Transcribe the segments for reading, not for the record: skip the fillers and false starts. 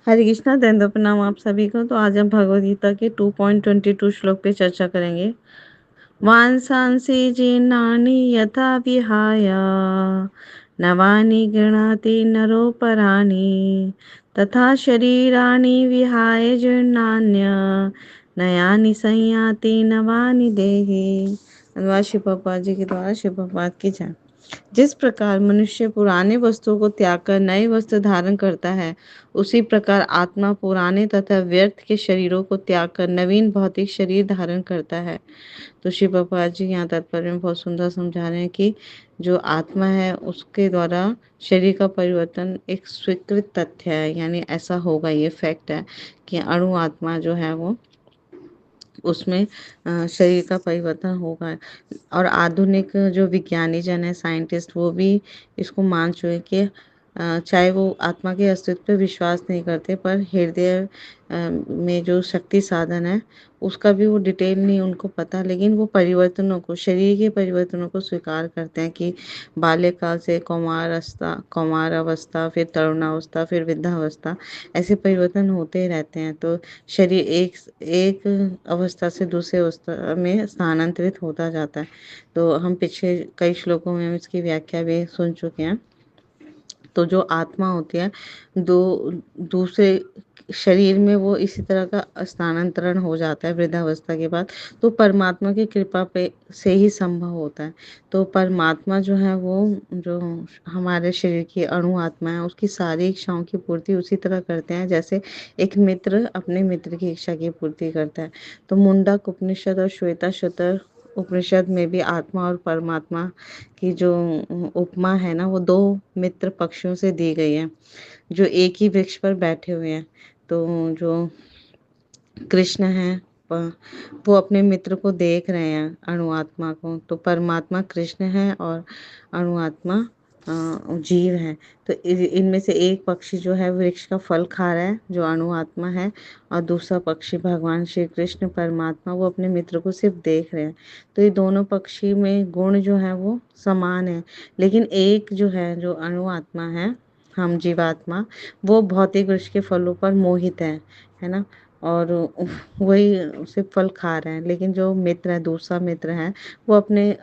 हरे कृष्णा दंडो प्रणाम आप सभी को। तो आज हम भगवद गीता के 2.22 श्लोक पे चर्चा करेंगे। वांसांसि जीर्णानि यथा विहाय नवानि गृह्णाति नरोपराणि तथा शरीराणि विहाय जीर्णान्य नयानि संयाति नवानि देहि। अनुवाद शिव प्रभुपाद जी के द्वारा शिव प्रभुपाद की जय। जिस प्रकार मनुष्य पुराने वस्तुओं को त्याग कर नए वस्त्र धारण करता है, उसी प्रकार आत्मा पुराने तथा व्यर्थ के शरीरों को त्याग कर नवीन भौतिक शरीर धारण करता है। तो श्री प्रभुपाद जी यहाँ तात्पर्य में बहुत सुंदर समझा रहे हैं कि जो आत्मा है उसके द्वारा शरीर का परिवर्तन एक स्वीकृत तथ्य है, यानी ऐसा होगा, ये फैक्ट है कि अणु आत्मा जो है वो उसमें शरीर का परिवर्तन होगा। और आधुनिक जो विज्ञानी जन है, साइंटिस्ट, वो भी इसको मान चुके कि चाहे वो आत्मा के अस्तित्व पे विश्वास नहीं करते, पर हृदय में जो शक्ति साधन है उसका भी वो डिटेल नहीं उनको पता, लेकिन वो परिवर्तनों को, शरीर के परिवर्तनों को स्वीकार करते हैं कि बाल्यकाल से कौमार अवस्था, फिर तरुणावस्था, फिर वृद्धावस्था, ऐसे परिवर्तन होते रहते हैं। तो शरीर एक एक अवस्था से दूसरे अवस्था में स्थानांतरित होता जाता है। तो हम पिछले कई श्लोकों में इसकी व्याख्या भी सुन चुके हैं। तो जो आत्मा होती है, दो दूसरे शरीर में वो इसी तरह का स्थानांतरण हो जाता है वृद्धावस्था के बाद। तो परमात्मा की कृपा पे से ही संभव होता है। तो परमात्मा जो है वो, जो हमारे शरीर की अणु आत्मा है, उसकी सारी इच्छाओं की पूर्ति उसी तरह करते हैं जैसे एक मित्र अपने मित्र की इच्छा की पूर्ति करता है। तो मुंडक उपनिषद और श्वेताश्वतर उपनिषद में भी आत्मा और परमात्मा की जो उपमा है ना, वो दो मित्र पक्षियों से दी गई है जो एक ही वृक्ष पर बैठे हुए हैं। तो जो कृष्ण हैं, वो अपने मित्र को देख रहे हैं, अणु आत्मा को। तो परमात्मा कृष्ण है और अणु आत्मा जीव है। तो इनमें से एक पक्षी जो है वृक्ष का फल खा रहा है, जो अणु आत्मा है, और दूसरा पक्षी भगवान श्री कृष्ण परमात्मा, वो अपने मित्र को सिर्फ देख रहे हैं। तो ये दोनों पक्षी में गुण जो है वो समान है, लेकिन एक जो है, जो अणु आत्मा है, हम जीवात्मा, वो भौतिक वृक्ष के फलों पर मोहित है ना, और वही सिर्फ फल खा रहे हैं। लेकिन जो मित्र है, दूसरा मित्र है, वो अपने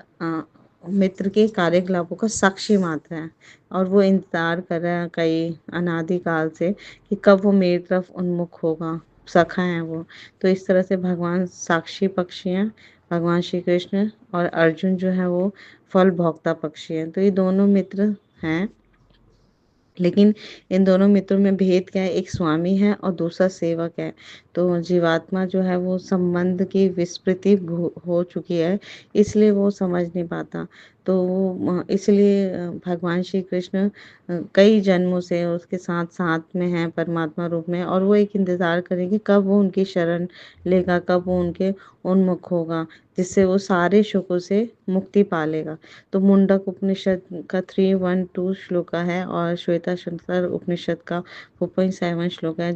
मित्र के कार्यकलापों का साक्षी मात्र है, और वो इंतजार कर रहा है कई अनादिकाल से कि कब वो मेरी तरफ उन्मुख होगा। सखा है वो। तो इस तरह से भगवान साक्षी पक्षी हैं, भगवान श्री कृष्ण, और अर्जुन जो है वो फल भोक्ता पक्षी हैं। तो ये दोनों मित्र हैं, लेकिन इन दोनों मित्रों में भेद क्या है? एक स्वामी है और दूसरा सेवक है। तो जीवात्मा जो है वो संबंध की विस्मृति हो चुकी है, इसलिए वो समझ नहीं पाता। तो इसलिए भगवान श्री कृष्ण कई जन्मों से उसके साथ साथ में हैं परमात्मा रूप में, और वो एक इंतज़ार करेंगे कब वो उनकी शरण लेगा, कब वो उनके उन्मुख होगा, जिससे वो सारे शोकों से मुक्ति पा लेगा। तो मुंडक उपनिषद का 312 श्लोक है, और श्वेताश्वतर उपनिषद का 4.7 श्लोक है,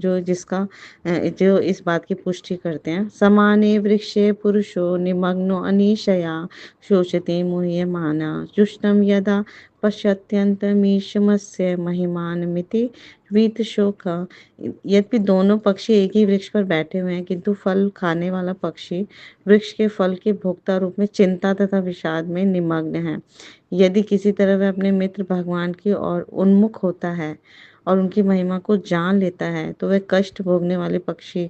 जो इस बात की पुष्टि करते हैं। समाने वृक्षे पुरुषो निमग्नो अनीशया शोचते मुह्यमाना जुष्टम यदा पश्यत्यंतमीशमस्य महिमानमिति वीत शोक। यद्यपि दोनों पक्षी एक ही वृक्ष पर बैठे हुए हैं, किंतु फल खाने वाला पक्षी वृक्ष के फल के भोक्ता रूप में चिंता तथा विषाद में निमग्न है। यदि किसी तरह वह अपने मित्र भगवान की ओर उन्मुख होता है और उनकी महिमा को जान लेता है, तो वह कष्ट भोगने वाले पक्षी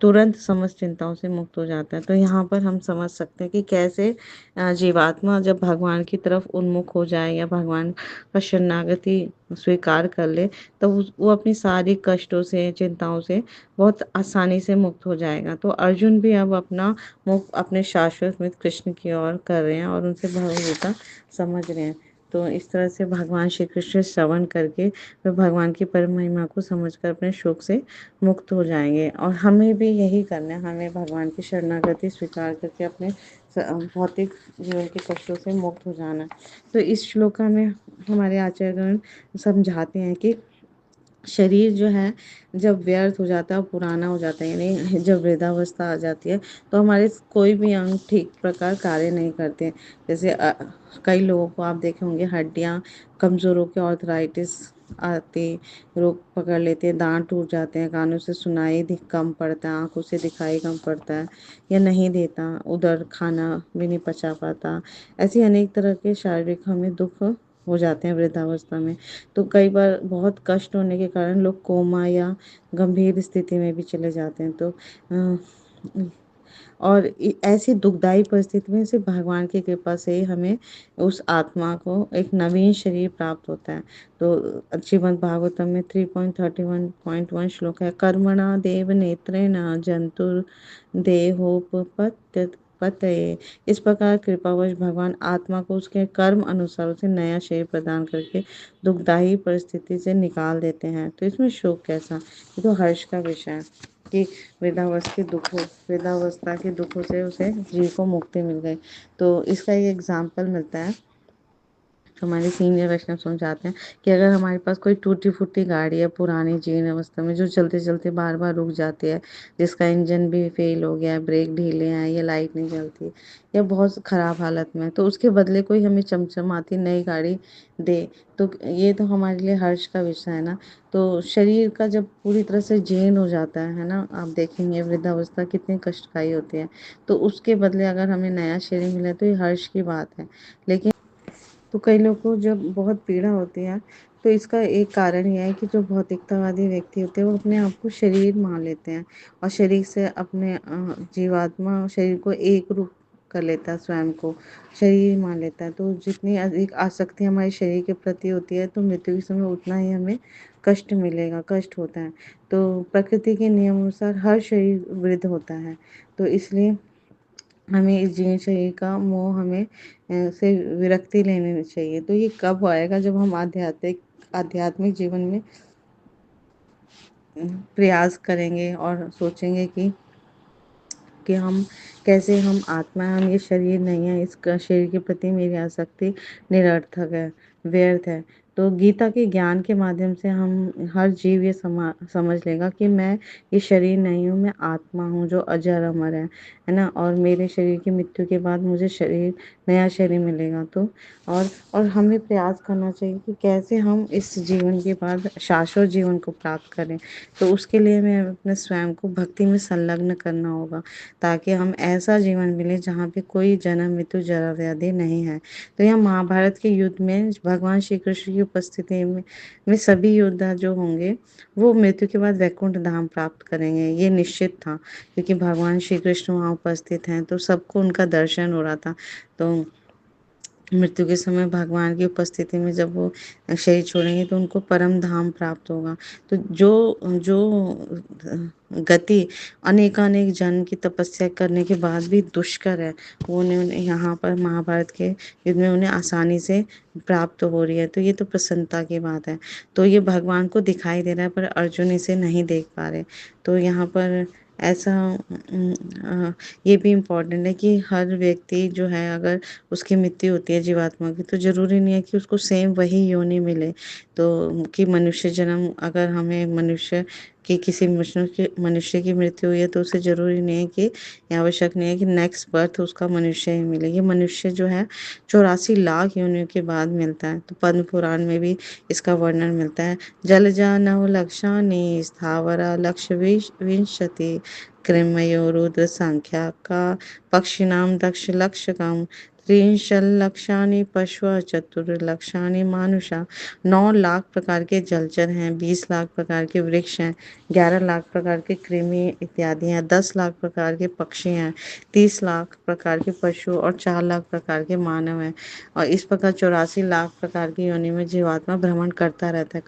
तुरंत समस्त चिंताओं से मुक्त हो जाता है। तो यहाँ पर हम समझ सकते हैं कि कैसे जीवात्मा जब भगवान की तरफ उन्मुख हो जाए या भगवान का शरणागति स्वीकार कर ले, तो वो अपनी सारी कष्टों से, चिंताओं से बहुत आसानी से मुक्त हो जाएगा। तो अर्जुन भी अब अपना मुख अपने शाश्वत मित्र कृष्ण की ओर कर रहे हैं और उनसे भगवद गीता समझ रहे हैं। तो इस तरह से भगवान श्री कृष्ण श्रवण करके वे भगवान की परम महिमा को समझकर अपने शोक से मुक्त हो जाएंगे। और हमें भी यही करना है, हमें भगवान की शरणागति स्वीकार करके अपने भौतिक जीवन के कष्टों से मुक्त हो जाना है। तो इस श्लोका में हमारे आचार्यगण समझाते हैं कि शरीर जो है जब व्यर्थ हो जाता है और पुराना हो जाता है, यानी जब वृद्धावस्था आ जाती है, तो हमारे कोई भी अंग ठीक प्रकार कार्य नहीं करते। जैसे कई लोगों को आप देखे होंगे हड्डियां कमजोर होकर आर्थराइटिस आती, रोग पकड़ लेते हैं, दांत टूट जाते हैं, कानों से सुनाई कम पड़ता है, आंखों से दिखाई कम पड़ता है या नहीं देता, उधर खाना भी नहीं पचा पाता। ऐसी अनेक तरह के शारीरिक हमें दुख हो जाते हैं वृद्धावस्था में। तो कई बार बहुत कष्ट होने के कारण लोग कोमा या गंभीर स्थिति में भी चले जाते हैं। तो और ऐसी दुखदाई परिस्थिति में सिर्फ भगवान की कृपा से ही हमें उस आत्मा को एक नवीन शरीर प्राप्त होता है। तो श्रीमद् भागवतम में 3.31.1 श्लोक है, कर्मणा देव नेत्रेण जंतुर देहोपपत्य पतये। इस प्रकार कृपावश भगवान आत्मा को उसके कर्म अनुसार उसे नया शरीर प्रदान करके दुखदाई परिस्थिति से निकाल देते हैं। तो इसमें शोक कैसा, ये तो हर्ष का विषय है कि वृद्धावस्था के दुखों से उसे जीव को मुक्ति मिल गई। तो इसका एक एग्जाम्पल मिलता है, जो हमारे सीनियर वैष्णव समझाते हैं कि अगर हमारे पास कोई टूटी फूटी गाड़ी है पुरानी जीर्ण अवस्था में, जो चलते चलते बार बार रुक जाती है, जिसका इंजन भी फेल हो गया है, ब्रेक ढीले हैं या लाइट नहीं चलती या बहुत खराब हालत में है, तो उसके बदले कोई हमें चमचमाती नई गाड़ी दे, तो ये तो हमारे लिए हर्ष का विषय है ना। तो शरीर का जब पूरी तरह से जीर्ण हो जाता है ना, आप देखेंगे वृद्धावस्था कितनी कष्टदायी होती है, तो उसके बदले अगर हमें नया शरीर मिले तो ये हर्ष की बात है। लेकिन तो कई लोगों को जब बहुत पीड़ा होती है, तो इसका एक कारण यह है कि जो भौतिकतावादी व्यक्ति होते हैं वो अपने आप को शरीर मान लेते हैं और शरीर से अपने जीवात्मा शरीर को एक रूप कर लेता है, स्वयं को शरीर मान लेता है। तो जितनी अधिक आसक्ति हमारे शरीर के प्रति होती है, तो मृत्यु के समय उतना ही हमें कष्ट मिलेगा, कष्ट होता है। तो प्रकृति के नियम अनुसार हर शरीर वृद्ध होता है, तो इसलिए हमें इस जीर्ण शरीर का मोह हमें से विरक्ति लेनी चाहिए। तो ये कब आएगा, जब हम आध्यात्मिक जीवन में प्रयास करेंगे और सोचेंगे कि हम आत्मा हैं, हम ये शरीर नहीं है, इस शरीर के प्रति मेरी आसक्ति निरर्थक है, व्यर्थ है। तो गीता के ज्ञान के माध्यम से हम हर जीव ये समझ लेगा कि मैं ये शरीर नहीं हूँ, मैं आत्मा हूँ जो अजर अमर है ना, और मेरे शरीर की मृत्यु के बाद मुझे नया शरीर मिलेगा। तो और हमें प्रयास करना चाहिए कि कैसे हम इस जीवन के बाद शाश्वत जीवन को प्राप्त करें। तो उसके लिए हमें अपने स्वयं को भक्ति में संलग्न करना होगा, ताकि हम ऐसा जीवन मिले जहाँ पे कोई जन्म मृत्यु जरा व्याधि नहीं है। तो यहाँ महाभारत के युद्ध में भगवान श्री कृष्ण की उपस्थिति में सभी योद्धा जो होंगे वो मृत्यु के बाद वैकुंठ धाम प्राप्त करेंगे, ये निश्चित था, क्योंकि भगवान श्री कृष्ण वहाँ उपस्थित हैं, तो सबको उनका दर्शन हो रहा था। तो मृत्यु के समय भगवान की उपस्थिति में जब वो शरीर छोड़ेंगे तो उनको परम धाम प्राप्त होगा। तो जो जो गति अनेकानेक जन्म की तपस्या करने के बाद भी दुष्कर है, वो उन्हें यहाँ पर महाभारत के युद्ध में उन्हें आसानी से प्राप्त हो रही है। तो ये तो प्रसन्नता की बात है। तो ये भगवान को दिखाई दे रहा है, पर अर्जुन इसे नहीं देख पा रहे। तो यहाँ पर ऐसा ये भी इम्पोर्टेंट है कि हर व्यक्ति जो है, अगर उसकी मृत्यु होती है जीवात्मा की, तो ज़रूरी नहीं है कि उसको सेम वही योनि मिले। तो कि मनुष्य जन्म, अगर हमें मनुष्य कि किसी मनुष्य की मृत्यु हुई है, तो उसे ज़रूरी नहीं है कि ये आवश्यक नहीं है कि नेक्स्ट बर्थ उसका मनुष्य ही मिले। ये मनुष्य जो है 84 लाख योनियों के बाद मिलता है। तो पद्म पुराण में भी इसका वर्णन मिलता है। जलजा नव लक्षानि स्थावरा लक्ष विंशति कृमयो रुद्र संख्या का पक्षिणाम दक्ष लक्षकम त्रिंशल्लक्षानि पशु चतुर्लक्षानि मानुषा। 9 लाख प्रकार के जलचर हैं, 20 लाख प्रकार के वृक्ष हैं, 11 लाख प्रकार के कृमि इत्यादि हैं, 10 लाख प्रकार के पक्षी हैं, 30 लाख प्रकार के पशु और 4 लाख प्रकार के मानव हैं। और इस प्रकार 84 लाख प्रकार की योनि में जीवात्मा भ्रमण करता रहता है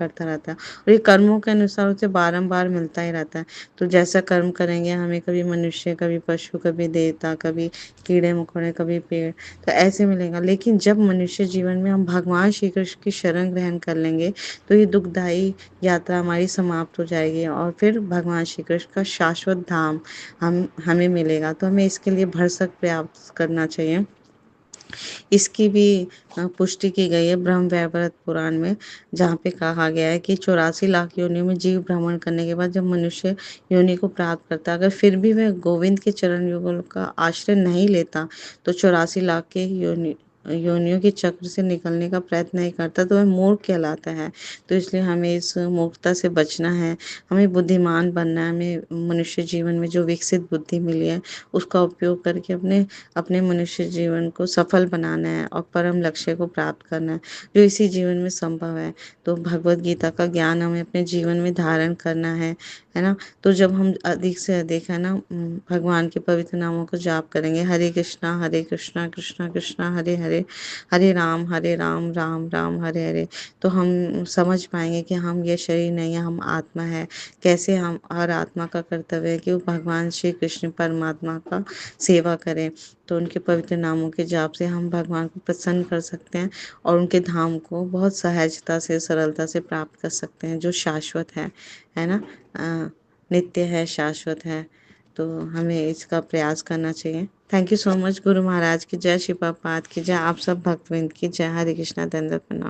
और ये कर्मों के अनुसार उसे बारंबार मिलता ही रहता है। तो जैसा कर्म करेंगे, हमें कभी मनुष्य, कभी पशु, कभी देवता, कभी कीड़े मकोड़े, कभी पेड़, तो ऐसे मिलेगा। लेकिन जब मनुष्य जीवन में हम भगवान श्री कृष्ण की शरण ग्रहण कर लेंगे, तो ये दुखदाई यात्रा हमारी समाप्त हो जाएगी और फिर भगवान श्री कृष्ण का शाश्वत धाम हमें मिलेगा। तो हमें इसके लिए भरसक प्रयास करना चाहिए इसकी भी पुष्टि की गई है ब्रह्म वैवर्त पुराण में, जहाँ पे कहा गया है कि 84 लाख योनियों में जीव भ्रमण करने के बाद जब मनुष्य योनि को प्राप्त करता है, अगर फिर भी वह गोविंद के चरण युगल का आश्रय नहीं लेता, तो 84 लाख के योनियों के चक्र से निकलने का प्रयत्न नहीं करता, तो वह मूर्ख कहलाता है। तो इसलिए हमें इस मूर्खता से बचना है, हमें बुद्धिमान बनना है, हमें मनुष्य जीवन में जो विकसित बुद्धि मिली है, उसका उपयोग करके अपने अपने मनुष्य जीवन को सफल बनाना है और परम लक्ष्य को प्राप्त करना है, जो इसी जीवन में संभव है। तो भगवत गीता का ज्ञान हमें अपने जीवन में धारण करना है ना? तो जब हम अधिक से अधिक है ना भगवान के पवित्र नामों को जाप करेंगे, हरे कृष्णा कृष्णा कृष्णा हरे हरे, हरे राम राम राम हरे हरे, तो हम समझ पाएंगे कि हम ये शरीर नहीं है, हम आत्मा है। कैसे हम, हर आत्मा का कर्तव्य है कि वो भगवान श्री कृष्ण परमात्मा का सेवा करें। तो उनके पवित्र नामों के जाप से हम भगवान को प्रसन्न कर सकते हैं और उनके धाम को बहुत सहजता से, सरलता से प्राप्त कर सकते हैं, जो शाश्वत है ना? नित्य है, शाश्वत है। तो हमें इसका प्रयास करना चाहिए। Thank you so much. Guru Maharaj की जय, श्री प्रभुपाद की जय, आप सब भक्तवृंद की जय। हरे कृष्णा। दंडवत प्रणाम।